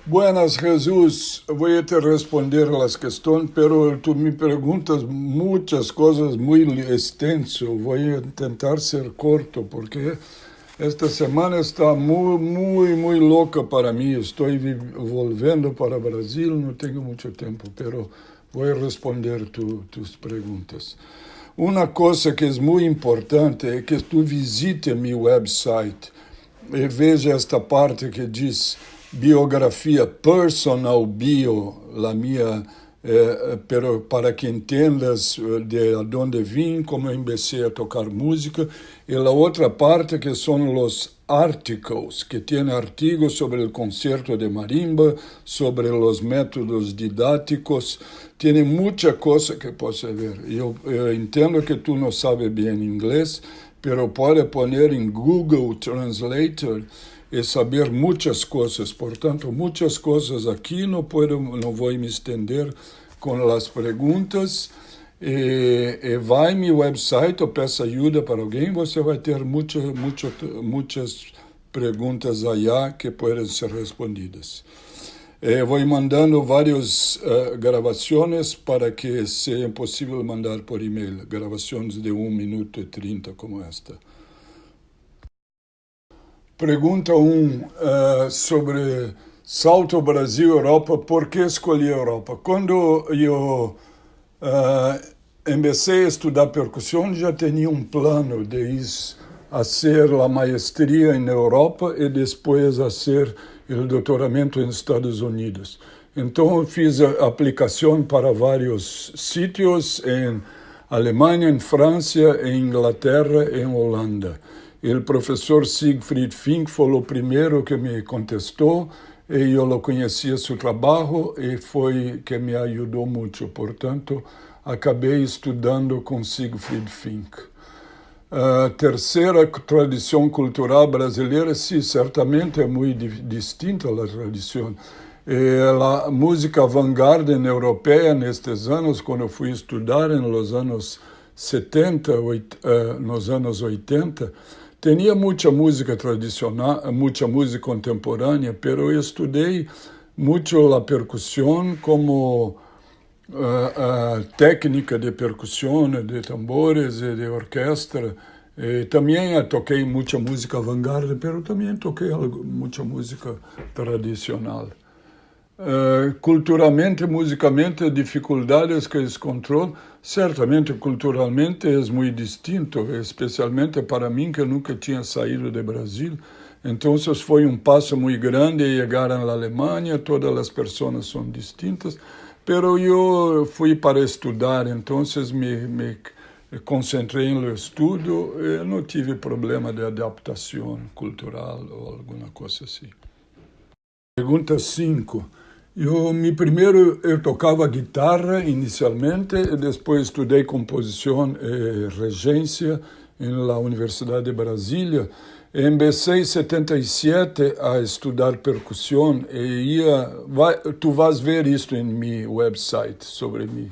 Buenas, Jesús. Voy a te responder las cuestiones, pero tú me preguntas muchas cosas muy extenso. Voy a intentar ser corto porque esta semana está muy loca para mí. Estoy volviendo para Brasil, no tengo mucho tiempo, pero voy a responder tus preguntas. Una cosa que es muy importante es que tú visites mi website e veja esta parte que diz biografia personal bio, la minha, pero para que entendas de onde vim, como empecé a tocar música, e a outra parte que são os articles, que tem artigos sobre o concerto de marimba, sobre os métodos didáticos, tem muita coisa que posso ver. Eu entendo que tu não sabes bem inglês, pero pode poner em Google Translator e saber muitas coisas. Portanto, muitas coisas aqui não vou me estender com as perguntas. E vai em meu website ou peça ajuda para alguém, você vai ter muitas perguntas aí que podem ser respondidas. Vou mandando várias gravações para que seja possível mandar por e-mail, gravações de 1 minuto e 30 como esta. Pergunta 1 sobre Salto Brasil-Europa, por que escolhi a Europa? Quando eu comecei a estudar percussão, já tinha plano de ir a ser a maestria na Europa e depois a ser o doutoramento nos Estados Unidos. Então, eu fiz a aplicação para vários sítios em Alemanha, em França, em Inglaterra e em Holanda. O professor Siegfried Fink foi o primeiro que me contestou e eu lo conhecia seu trabalho e foi que me ajudou muito. Portanto, acabei estudando com Siegfried Fink. Terceira tradição cultural brasileira, sim, certamente é muito distinta a tradição. A música vanguarda europeia nestes anos, quando eu fui estudar nos anos 70, nos anos 80, tinha muita música tradicional, muita música contemporânea, pero eu estudei muito a percussão como técnica de percussão, de tambores e de orquestra. Também toquei muita música vanguarda, pero também toquei muita música tradicional. Culturalmente, musicalmente, dificuldades que encontrou, certamente culturalmente é muito distinto, especialmente para mim que nunca tinha saído do Brasil. Então, foi passo muito grande chegar na Alemanha, todas as pessoas são distintas, pero eu fui para estudar, então me concentrei no estudo e não tive problema de adaptação cultural ou alguma coisa assim. Pergunta 5. Eu tocava guitarra inicialmente, e depois estudei composição e regência na Universidade de Brasília. Comecei em 77 a estudar percussão e tu vais ver isso em meu website sobre mim.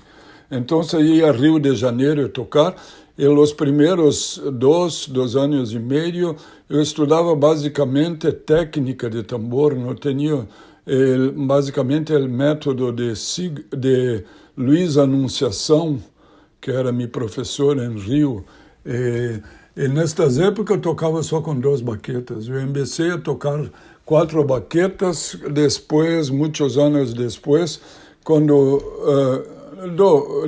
Então, ia a Rio de Janeiro tocar, e os primeiros 2 anos e meio, eu estudava basicamente técnica de tambor, não tinha basicamente o método de Luiz Anunciação, que era meu professor em Rio. E nestas épocas eu tocava só com 2 baquetas. Eu comecei a tocar 4 baquetas, depois, muitos anos depois,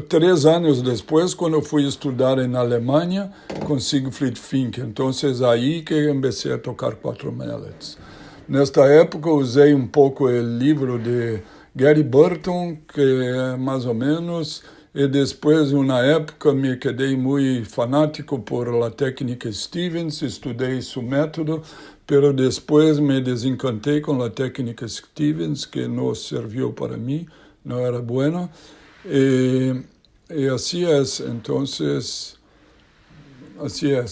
3 anos depois, quando eu fui estudar na Alemanha com Siegfried Fink. Então, aí que eu comecei a tocar 4 mallets. Nesta época, usei pouco o livro de Gary Burton, que é mais ou menos, e depois, na época, me quedei muito fanático por a técnica Stevens, estudei seu método, pero depois me desencantei com a técnica Stevens, que não serviu para mim, não era bueno. E assim é, então, assim é.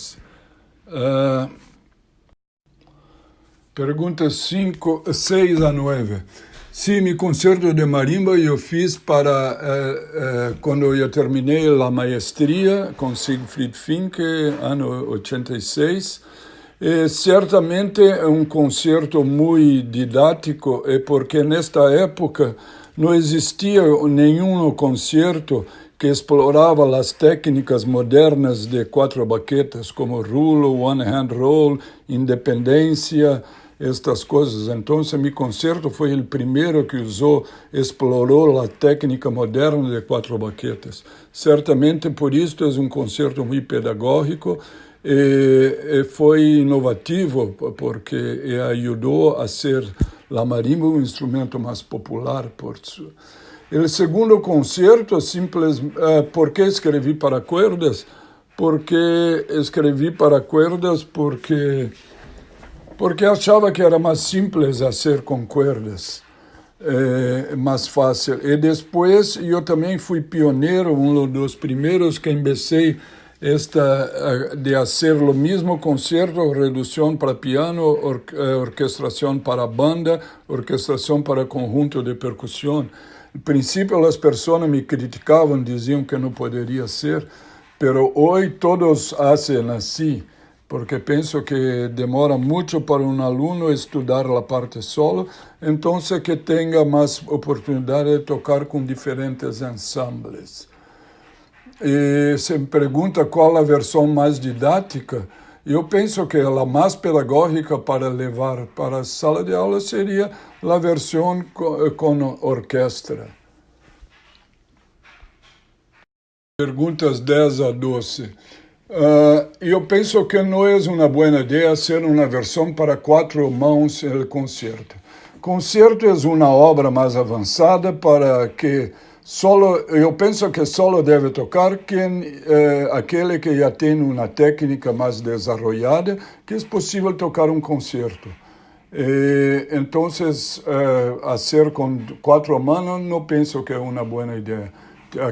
Pergunta 6 a 9. Sim, meu concerto de marimba eu fiz para quando eu terminei a maestria com Siegfried Fink, ano 86. Certamente é um concerto muito didático, porque nesta época não existia nenhum concerto que explorava as técnicas modernas de quatro baquetas, como rulo, one-hand roll, independência, estas coisas. Então, meu concerto foi o primeiro que explorou a técnica moderna de quatro baquetas. Certamente, por isso, é um concerto muito pedagógico e foi inovativo, porque ajudou a ser a marimba um instrumento mais popular. O segundo concerto, por que escrevi para cuerdas? Porque escrevi para cuerdas porque achava que era mais simples fazer com cuerdas, mais fácil. E depois eu também fui pioneiro, um dos primeiros que comecei de fazer o mesmo concerto, redução para piano, orquestração para banda, orquestração para conjunto de percussão. No princípio, as pessoas me criticavam, diziam que não poderia ser, mas hoje todos fazem assim, porque penso que demora muito para um aluno estudar a parte solo, então que tenha mais oportunidade de tocar com diferentes ensembles. E se me pergunta qual a versão mais didática, eu penso que a mais pedagógica para levar para a sala de aula seria a versão com orquestra. Perguntas 10 a 12. Eu penso que não é uma boa ideia ser uma versão para 4 mãos no concerto. Concerto é uma obra mais avançada para que eu penso que solo deve tocar aquele que já tem uma técnica mais desenvolvida, que é possível tocar um concerto. Então, fazer com 4 mãos não penso que é uma boa ideia.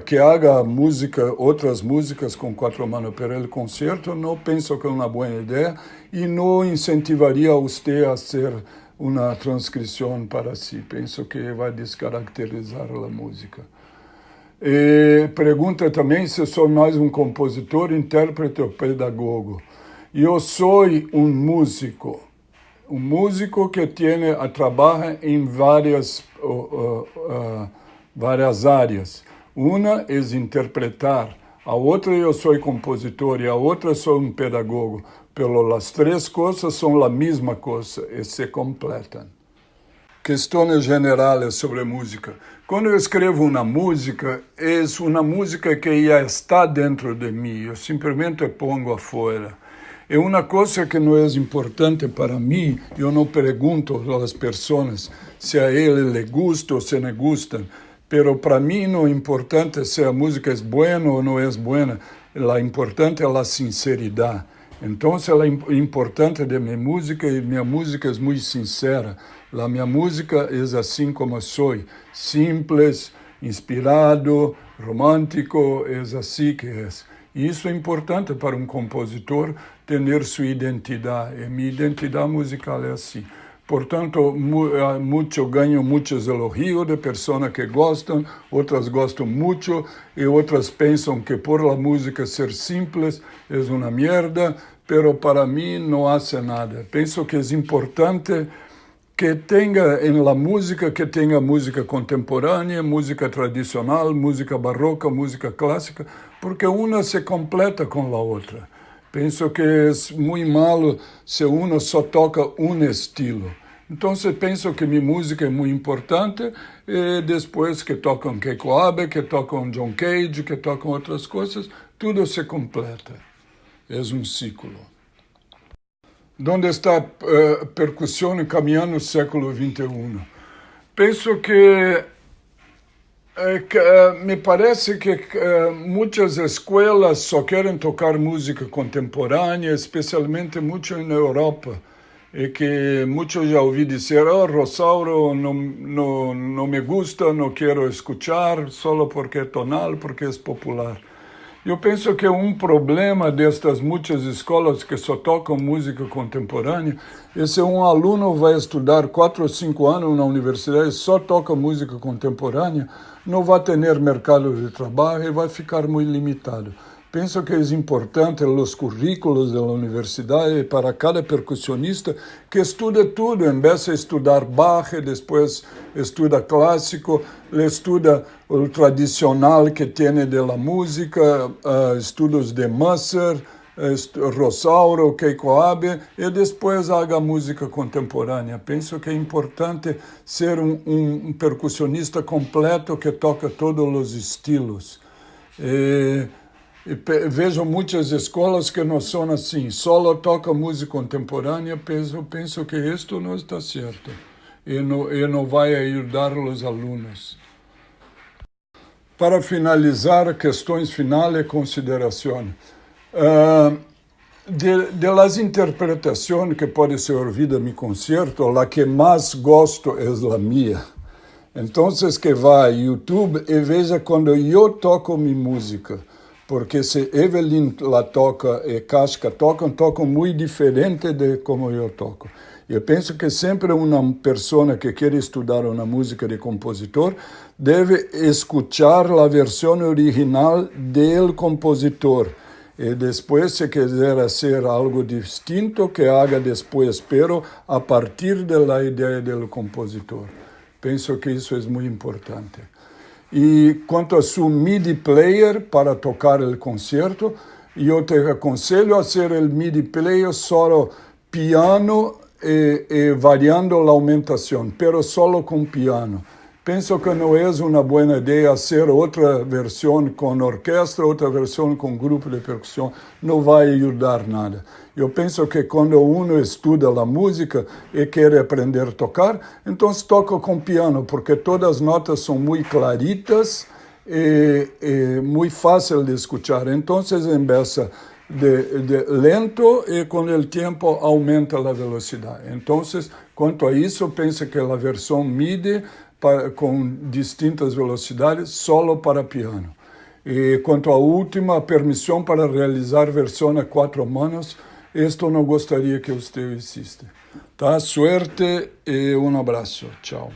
Que haga outras músicas com 4 mãos para o concerto, não penso que é uma boa ideia e não incentivaria você a fazer uma transcrição para si. Penso que vai descaracterizar a música. Pergunta também se sou mais um compositor, intérprete ou pedagogo. Eu sou um músico que trabalha em várias áreas. Uma é interpretar, a outra eu sou compositor e a outra sou um pedagogo. Pero as 3 coisas são a mesma coisa e se completam. Questões gerais sobre música. Quando eu escrevo uma música, é uma música que já está dentro de mim, eu simplesmente pongo afuera. É uma coisa que não é importante para mim, eu não pergunto às pessoas se a ele lhe gusta ou se não gustam, pero para mim não é importante se a música é boa ou não é boa, o importante é a sinceridade. Então, o importante de minha música é muito sincera. A minha música é assim como sou, simples, inspirado, romântico, é assim que é. E isso é importante para um compositor, ter sua identidade. E minha identidade musical é assim. Portanto, ganho muitos elogios de pessoas que gostam, outras gostam muito e outras pensam que por a música ser simples é uma merda, pero para mim não hace nada. Penso que é importante que tenha em la música, que tenha música contemporânea, música tradicional, música barroca, música clássica, porque uma se completa com a outra. Penso que é muito malo se uno só toca um estilo. Então, penso que minha música é muito importante e depois que tocam Keiko Abe, que tocam John Cage, que tocam outras coisas, tudo se completa. É um ciclo. Onde está a percussão caminhando no século XXI? Penso que me parece que muitas escolas só querem tocar música contemporânea, especialmente muito na Europa. E que muitos já ouvi dizer, Rosauro não me gusta, não quero escutar, só porque é tonal, porque é popular. Eu penso que um problema destas muitas escolas que só tocam música contemporânea é se um aluno vai estudar 4 ou 5 anos na universidade e só toca música contemporânea, não vai ter mercado de trabalho e vai ficar muito limitado. Penso que é importante os currículos da universidade para cada percussionista que estude tudo, em vez de estudar Bach, depois estuda clássico, estuda o tradicional que tem da música, estudos de Musser, Rosauro, Keiko Abe, e depois haga música contemporânea. Penso que é importante ser um percussionista completo que toca todos os estilos. Vejo muitas escolas que não são assim, só toca música contemporânea, penso que isto não está certo e não vai ajudar os alunos. Para questões finais e considerações. De las interpretações que pode ser ouvida em meu concerto, a que mais gosto é a minha. Então, que vá a YouTube e veja quando eu toco minha música. Porque se Evelyn la toca e Casca tocam muito diferente de como eu toco. Eu penso que sempre uma pessoa que quer estudar uma música de compositor deve escutar a versão original do compositor. E depois, se quiser fazer algo distinto, que haga depois, pero a partir da ideia do compositor. Penso que isso é muito importante. E quanto a seu MIDI player para tocar o concerto, eu te aconselho a ser o MIDI player só piano e variando a aumentação, pero solo com piano. Penso que não é uma boa ideia fazer outra versão com orquestra, outra versão com grupo de percussão, não vai ajudar nada. Eu penso que quando uno estuda a música e quer aprender a tocar, então toca com piano, porque todas as notas são muito claritas e muito fácil de escutar. Então, começa de lento e com o tempo aumenta a velocidade. Então, quanto a isso, penso que a versão MIDI com distintas velocidades, solo para piano. E quanto à última, a permissão para realizar versão a 4 manos, isto não gostaria que você exista. Tá? Suerte e um abraço. Tchau.